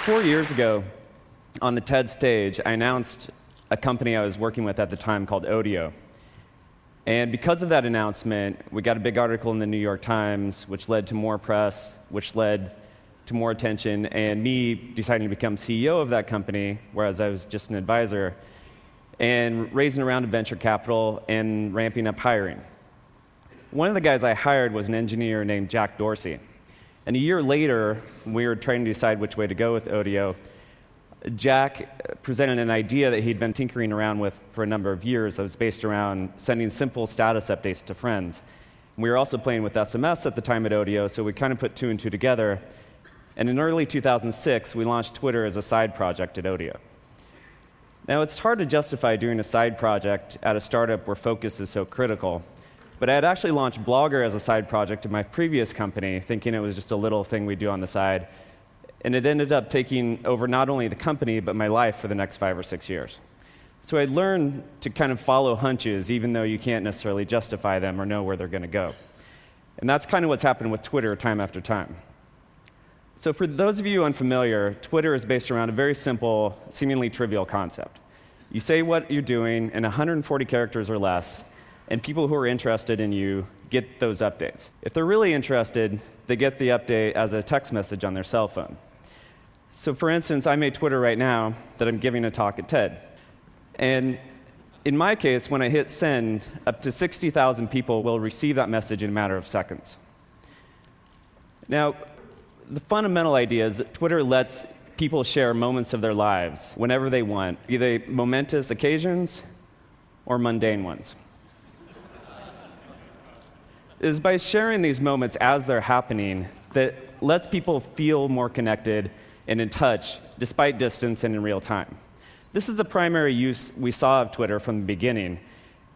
4 years ago, on the TED stage, I announced a company I was working with at the time called Odeo. And because of that announcement, we got a big article in the New York Times, which led to more press, which led to more attention, and me deciding to become CEO of that company, whereas I was just an advisor, and raising a round of venture capital and ramping up hiring. One of the guys I hired was an engineer named Jack Dorsey. And a year later, when we were trying to decide which way to go with Odeo, Jack presented an idea that he'd been tinkering around with for a number of years that was based around sending simple status updates to friends. We were also playing with SMS at the time at Odeo, so we kind of put two and two together. And in early 2006, we launched Twitter as a side project at Odeo. Now, it's hard to justify doing a side project at a startup where focus is so critical, but I had actually launched Blogger as a side project at my previous company, thinking it was just a little thing we'd do on the side. And it ended up taking over not only the company, but my life for the next 5 or 6 years. So I learned to kind of follow hunches, even though you can't necessarily justify them or know where they're going to go. And that's kind of what's happened with Twitter time after time. So for those of you unfamiliar, Twitter is based around a very simple, seemingly trivial concept. You say what you're doing in 140 characters or less, and people who are interested in you get those updates. If they're really interested, they get the update as a text message on their cell phone. So for instance, I'm at Twitter right now that I'm giving a talk at TED. And in my case, when I hit send, up to 60,000 people will receive that message in a matter of seconds. Now, the fundamental idea is that Twitter lets people share moments of their lives whenever they want, either momentous occasions or mundane ones. It is by sharing these moments as they're happening that lets people feel more connected and in touch, despite distance and in real time. This is the primary use we saw of Twitter from the beginning,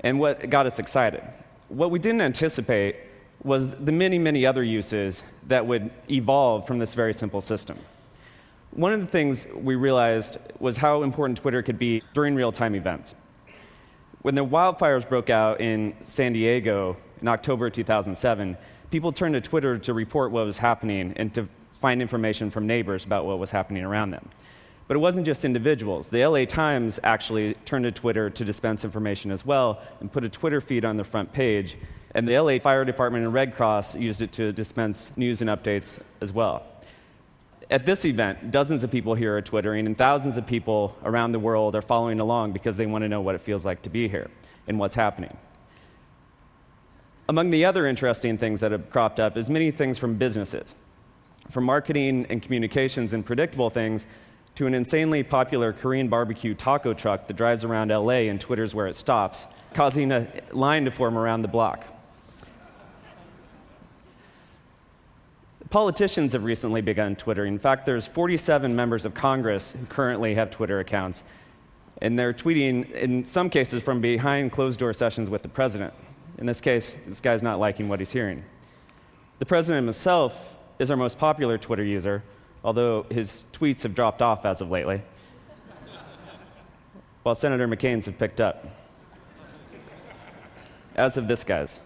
and what got us excited. What we didn't anticipate was the many, many other uses that would evolve from this very simple system. One of the things we realized was how important Twitter could be during real-time events. When the wildfires broke out in San Diego in October 2007, people turned to Twitter to report what was happening and to find information from neighbors about what was happening around them. But it wasn't just individuals. The LA Times actually turned to Twitter to dispense information as well and put a Twitter feed on the front page. And the LA Fire Department and Red Cross used it to dispense news and updates as well. At this event, dozens of people here are twittering, and thousands of people around the world are following along because they want to know what it feels like to be here and what's happening. Among the other interesting things that have cropped up is many things from businesses, from marketing and communications and predictable things to an insanely popular Korean barbecue taco truck that drives around LA and twitters where it stops, causing a line to form around the block. Politicians have recently begun twittering. In fact, there's 47 members of Congress who currently have Twitter accounts, and they're tweeting, in some cases, from behind closed-door sessions with the president. In this case, this guy's not liking what he's hearing. The president himself is our most popular Twitter user, although his tweets have dropped off as of lately, while Senator McCain's have picked up, as of this guy's.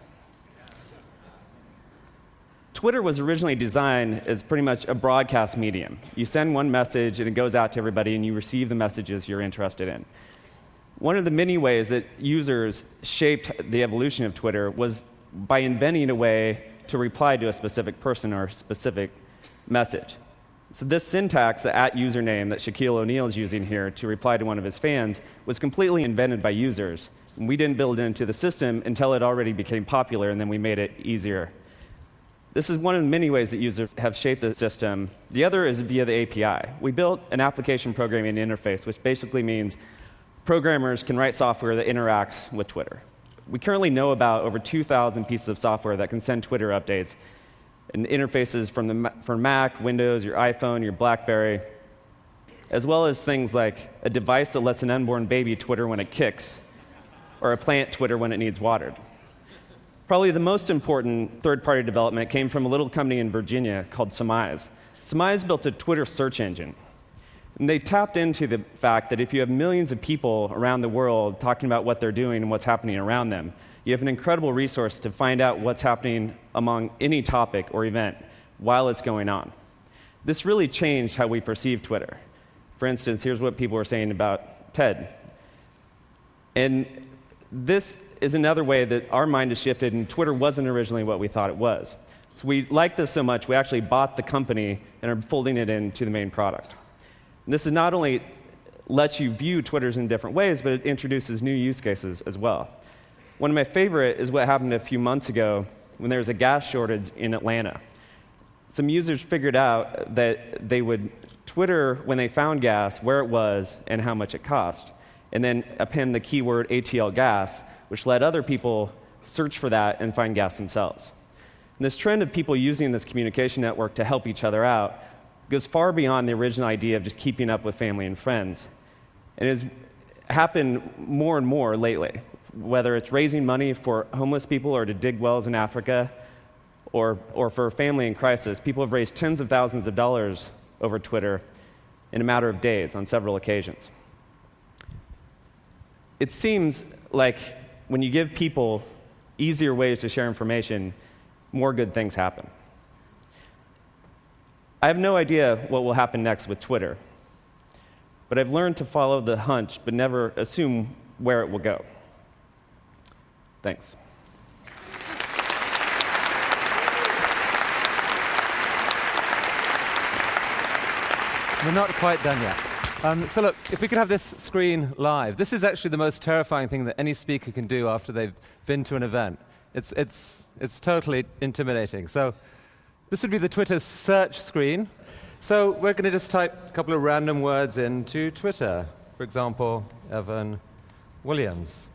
Twitter was originally designed as pretty much a broadcast medium. You send one message and it goes out to everybody and you receive the messages you're interested in. One of the many ways that users shaped the evolution of Twitter was by inventing a way to reply to a specific person or a specific message. So this syntax, the @username that Shaquille O'Neal is using here to reply to one of his fans, was completely invented by users. And we didn't build it into the system until it already became popular, and then we made it easier. This is one of the many ways that users have shaped the system. The other is via the API. We built an application programming interface, which basically means programmers can write software that interacts with Twitter. We currently know about over 2,000 pieces of software that can send Twitter updates and interfaces for Mac, Windows, your iPhone, your BlackBerry, as well as things like a device that lets an unborn baby Twitter when it kicks, or a plant Twitter when it needs watered. Probably the most important third-party development came from a little company in Virginia called Surmise. Surmise built a Twitter search engine. And they tapped into the fact that if you have millions of people around the world talking about what they're doing and what's happening around them, you have an incredible resource to find out what's happening among any topic or event while it's going on. This really changed how we perceive Twitter. For instance, here's what people were saying about TED. And this is another way that our mind has shifted, and Twitter wasn't originally what we thought it was. So we liked this so much, we actually bought the company and are folding it into the main product. And this is not only lets you view Twitters in different ways, but it introduces new use cases as well. One of my favorite is what happened a few months ago when there was a gas shortage in Atlanta. Some users figured out that they would Twitter when they found gas, where it was, and how much it cost, and then append the keyword ATL gas, which let other people search for that and find gas themselves. And this trend of people using this communication network to help each other out goes far beyond the original idea of just keeping up with family and friends. It has happened more and more lately, whether it's raising money for homeless people or to dig wells in Africa or for a family in crisis. People have raised tens of thousands of dollars over Twitter in a matter of days on several occasions. It seems like when you give people easier ways to share information, more good things happen. I have no idea what will happen next with Twitter, but I've learned to follow the hunch but never assume where it will go. Thanks. We're not quite done yet. So look, if we could have this screen live. This is actually the most terrifying thing that any speaker can do after they've been to an event. It's totally intimidating. So this would be the Twitter search screen. So we're going to just type a couple of random words into Twitter. For example, Evan Williams.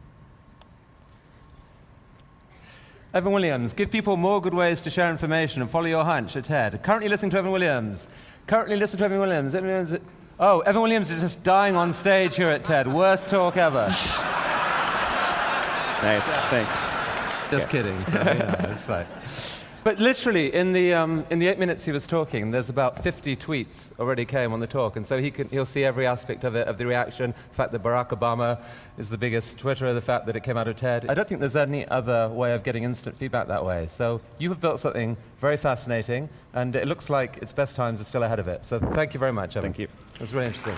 Evan Williams, give people more good ways to share information and follow your hunch at TED. Currently listening to Evan Williams. Currently listening to Evan Williams. Oh, Evan Williams is just dying on stage here at TED. Worst talk ever. Nice, thanks. Just kidding. So, it's like. But literally, in the 8 minutes he was talking, there's about 50 tweets already came on the talk, and so he'll see every aspect of it, of the reaction, the fact that Barack Obama is the biggest Twitterer, the fact that it came out of TED. I don't think there's any other way of getting instant feedback that way. So you have built something very fascinating, and it looks like its best times are still ahead of it. So thank you very much, Evan. Thank you. It was really interesting.